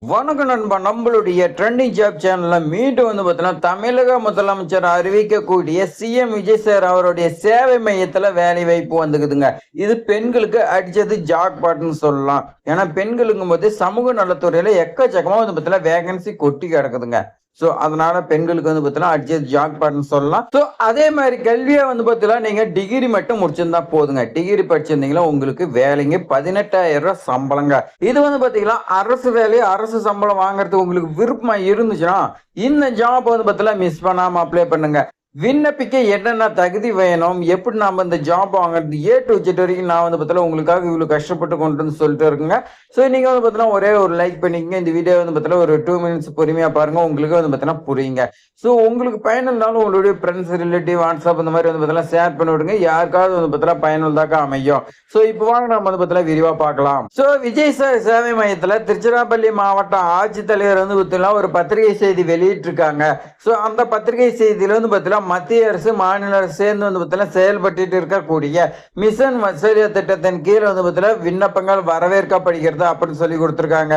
வணக்கம் நண்பா. நம்மளுடைய ட்ரெண்டிங் ஜாப் சேனல்ல மீண்டும் பார்த்தீங்கன்னா, தமிழக முதலமைச்சர் அறிவிக்கக்கூடிய சிஎம் விஜய் சார் அவருடைய சேவை மையத்துல வேலை வாய்ப்பு வந்துக்குதுங்க. இது பெண்களுக்கு அடிச்சது ஜாக்பாட்ன்னு சொல்லலாம். ஏன்னா பெண்களுங்கும்போது சமூக நலத்துறையில எக்கச்சக்கமா பார்த்தீங்கன்னா வேகன்சி கொட்டி கிடக்குதுங்க. அதனால பெண்களுக்கு பார்த்தீங்கன்னா அடிச்சது ஜாக்பாட்ன்னு சொல்லலாம். அதே மாதிரி கல்வியா பார்த்தீங்கன்னா நீங்க டிகிரி மட்டும் முடிச்சிருந்தா போதுங்க. டிகிரி படிச்சிருந்தீங்கன்னா உங்களுக்கு வேலைங்க 18,000 சம்பளங்க. இது பார்த்தீங்கன்னா அரசு வேலை, அரசு சம்பளம் வாங்குறதுக்கு உங்களுக்கு விருப்பமா இருந்துச்சுன்னா இந்த ஜாப் பார்த்தீங்கன்னா மிஸ் பண்ணாம அப்ளை பண்ணுங்க. விண்ணப்பிக்க என்னென்ன தகுதி வேணும், எப்படி நாம இந்த ஜாப் வாங்குறது, ஏ டு ஜெட் வரைக்கும் நான் பார்த்தீங்கன்னா உங்களுக்காக இவ்வளவு கஷ்டப்பட்டு கொண்டு சொல்லிட்டு இருக்குங்க. நீங்க பார்த்தீங்கன்னா ஒரே ஒரு லைக் பண்ணிக்கங்க. இந்த வீடியோ பார்த்தீங்கன்னா ஒரு 2 மினிட்ஸ் பொறுமையா பாருங்க. உங்களுக்கு பார்த்தீங்கன்னா புரியுங்க. உங்களுக்கு பயனுள்ளதாலும் உங்களுடைய ஃப்ரெண்ட்ஸ், ரிலேட்டிவ், வாட்ஸ்அப் இந்த மாதிரி பார்த்தீங்கன்னா ஷேர் பண்ணி விடுங்க. யாருக்காவது பார்த்தீங்கன்னா பயனுள்ளதாக அமையும். இப்போ வாங்க நம்ம பார்த்தீங்கன்னா விரிவா பார்க்கலாம். விஜய் சார் சேவை மையத்துல திருச்சிராப்பள்ளி மாவட்ட ஆட்சித்தலைவர் பார்த்தீங்கன்னா ஒரு பத்திரிகை செய்தி வெளியிட்டு இருக்காங்க. அந்த பத்திரிகை செய்தியில பார்த்தீங்கன்னா மத்திய அரசு மாநில அரசு சேர்ந்து பார்த்தீங்கன்னா செயல்பட்டு இருக்கக்கூடிய மிஷன் வத்சல்யா திட்டத்தின் கீழ் பார்த்தீங்கன்னா விண்ணப்பங்கள் வரவேற்கப்படுகிறது அப்படின்னு சொல்லி கொடுத்திருக்காங்க.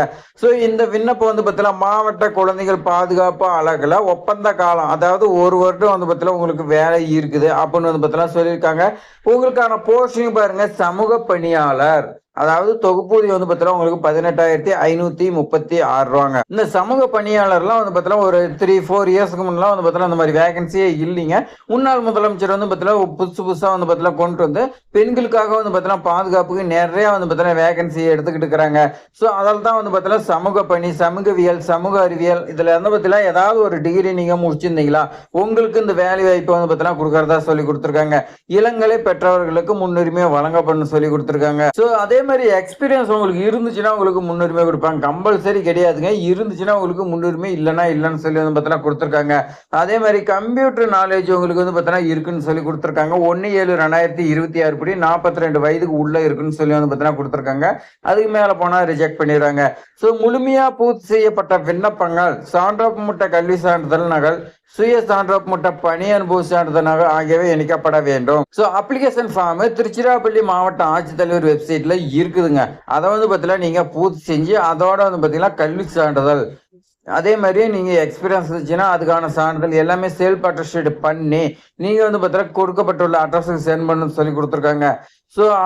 இந்த விண்ணப்பம் பார்த்தீங்கன்னா மாவட்ட குழந்தைகள் பாதுகாப்பு அலகுல ஒப்பந்த காலம், அதாவது ஒரு வருடம் பார்த்தீங்கன்னா உங்களுக்கு வேலை இருக்குது அப்படின்னு பார்த்தீங்கன்னா சொல்லியிருக்காங்க. உங்களுக்கான போஸ்டிங் பாருங்க, சமூக பணியாளர். அதாவது தொகுப்பூதியம் பார்த்தீங்கன்னா உங்களுக்கு 18,536 ரூபாங்க. இந்த சமூக பணியாளர்லாம் பார்த்தீங்கன்னா ஒரு 3-4 இயர்ஸ்க்கு முன்னெல்லாம் பார்த்தீங்கன்னா அந்த மாதிரி வேகன்சியே இல்லைங்க. முன்னாள் முதலமைச்சர் பார்த்தீங்கன்னா புதுசா பார்த்தீங்கன்னா கொண்டு வந்து பெண்களுக்காக பார்த்தீங்கன்னா பாதுகாப்புக்கு நிறைய பார்த்தீங்கன்னா வேகன்சி எடுத்துக்கிட்டு இருக்கிறாங்க. அதால தான் பார்த்தீங்கன்னா சமூக பணி, சமூகவியல், சமூக அறிவியல் இதுல பார்த்தீங்கன்னா ஏதாவது ஒரு டிகிரி நீங்க முடிச்சிருந்தீங்களா உங்களுக்கு இந்த வேலை வாய்ப்பு பார்த்தீங்கன்னா கொடுக்கறதா சொல்லி கொடுத்துருக்காங்க. இளங்கலை பெற்றவர்களுக்கு முன்னுரிமை வழங்கப்படும் சொல்லி கொடுத்துருக்காங்க. அதே மாதிரி எக்ஸ்பீரியன்ஸ் உங்களுக்கு இருந்துச்சுன்னா உங்களுக்கு முன்னுரிமை கொடுப்பாங்க. கம்பல்சரி கிடையாதுங்க. இருந்துச்சுன்னா உங்களுக்கு முன்னுரிமை, இல்லைன்னா இல்லைன்னு சொல்லி பார்த்தீங்கன்னா கொடுத்துருக்காங்க. அதே மாதிரி கம்ப்யூட்டர் நாலேஜ் உங்களுக்கு பார்த்தீங்கன்னா இருக்குன்னு சொல்லி கொடுத்துருக்காங்க. 1/7/2026 படி 42 வயதுக்கு உள்ள இருக்குன்னு சொல்லி பார்த்தீங்கன்னா கொடுத்துருக்காங்க. அதுக்கு மேல போனா ரிஜெக்ட் பண்ணிடுறாங்க. முழுமையா பூர்த்தி செய்யப்பட்ட விண்ணப்பங்கள், சான்றமுட்ட கல்வி சான்றிதழ் நகல், சுய சான்றமுட்ட பணி அனுபவ சான்றிதழ் நகல் ஆகியவை இணைக்கப்பட வேண்டும். அப்ளிகேஷன் ஃபார்ம் திருச்சிராப்பள்ளி மாவட்ட ஆட்சித்தலைவர் வெப்சைட்ல இருக்குதுங்க. அதை பார்த்தீங்கன்னா நீங்க பூர்த்தி செஞ்சு அதோட பார்த்தீங்கன்னா கல்வி சான்றிதழ், அதே மாதிரி நீங்க எக்ஸ்பீரியன்ஸ் இருந்துச்சுன்னா அதுக்கான சான்றிதழ் எல்லாமே செல்ஃப் அட்டஸ்டேட் பண்ணி நீங்க பார்த்தீங்கன்னா கொடுக்கப்பட்டுள்ள அட்ரஸுக்கு சென்ட் பண்ணு சொல்லி கொடுத்துருக்காங்க.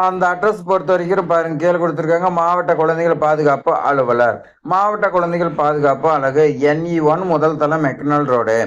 அந்த அட்ரஸ் பொறுத்த வரைக்கும் பாருங்க, கீழே கொடுத்துருக்காங்க. மாவட்ட குழந்தைகள் பாதுகாப்பு அலுவலர், மாவட்ட குழந்தைகள் பாதுகாப்பு அலகு, NE1, முதல் தளம், மெக்டனால் ரோடு,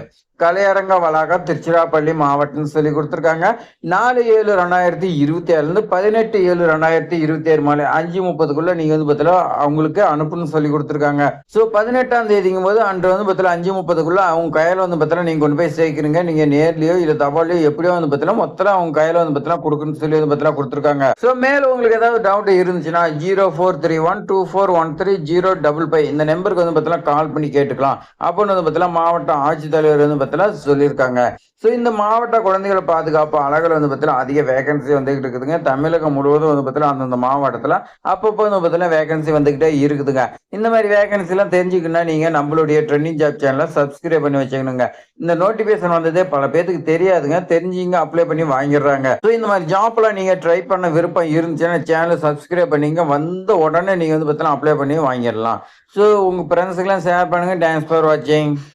கலையரங்க வளாகம், திருச்சிராப்பள்ளி மாவட்டம் சொல்லி கொடுத்துருக்காங்க. 4/7/2027 18/7/2027 மாலை 5:30 நீங்க பார்த்தீங்கன்னா அவங்களுக்கு அனுப்புன்னு சொல்லி கொடுத்துருக்காங்க. 18ஆம் தேதிங்கும் போது அன்று பார்த்தீங்கன்னா 5:30 அவங்க கையில பார்த்தீங்கன்னா நீங்க கொண்டு போய் சேர்க்கிறீங்க. நீங்க நேர்லயோ இல்ல தபாலையோ எப்படியோ பார்த்தீங்கன்னா மொத்தம் அவங்க கையில பார்த்தீங்கன்னா கொடுக்குன்னு சொல்லி பார்த்தீங்கன்னா கொடுத்துருக்காங்க. மேல உங்களுக்கு ஏதாவது டவுட் இருந்துச்சுன்னா 04312413 இந்த நம்பருக்கு பார்த்தீங்கன்னா கால் பண்ணி கேட்டுக்கலாம் அப்படின்னு பார்த்தீங்கன்னா மாவட்ட ஆட்சித்தலைவர் சொல்லியிருக்காங்க. இந்த மாவட்ட குழந்தைகள் பாதுகாப்பு அலகுல பார்த்தீங்கன்னா அதிக வேகன்சி வந்துகிட்டு இருக்குதுங்க. தமிழகம் முழுவதும் பார்த்தீங்கன்னா அந்தந்த மாவட்டத்துல அப்பப்போ பார்த்தீங்கன்னா வேகன்சி வந்துகிட்டே இருக்குதுங்க. இந்த மாதிரி வேகன்சி எல்லாம் தெரிஞ்சுக்கணும்னா நீங்க நம்மளுடைய ட்ரெண்டிங் ஜாப் சேனலை சப்ஸ்கிரைப் பண்ணி வச்சுக்கணுங்க. இந்த நோட்டிபிகேஷன் வந்ததே பல பேருக்கு தெரியாதுங்க. தெரிஞ்சுங்க அப்ளை பண்ணி வாங்கிடுறாங்க. இந்த மாதிரி ஜாப்ல நீங்க ட்ரை பண்ண விருப்பம் இருந்துச்சுன்னா சேனலை சப்ஸ்கிரைப் பண்ணிங்க. வந்த உடனே நீங்க பார்த்தீங்கன்னா அப்ளை பண்ணி வாங்கிடலாம். உங்க ஃப்ரெண்ட்ஸுக்கெல்லாம் ஷேர் பண்ணுங்க. தேங்க்ஸ் ஃபார் வாட்சிங்.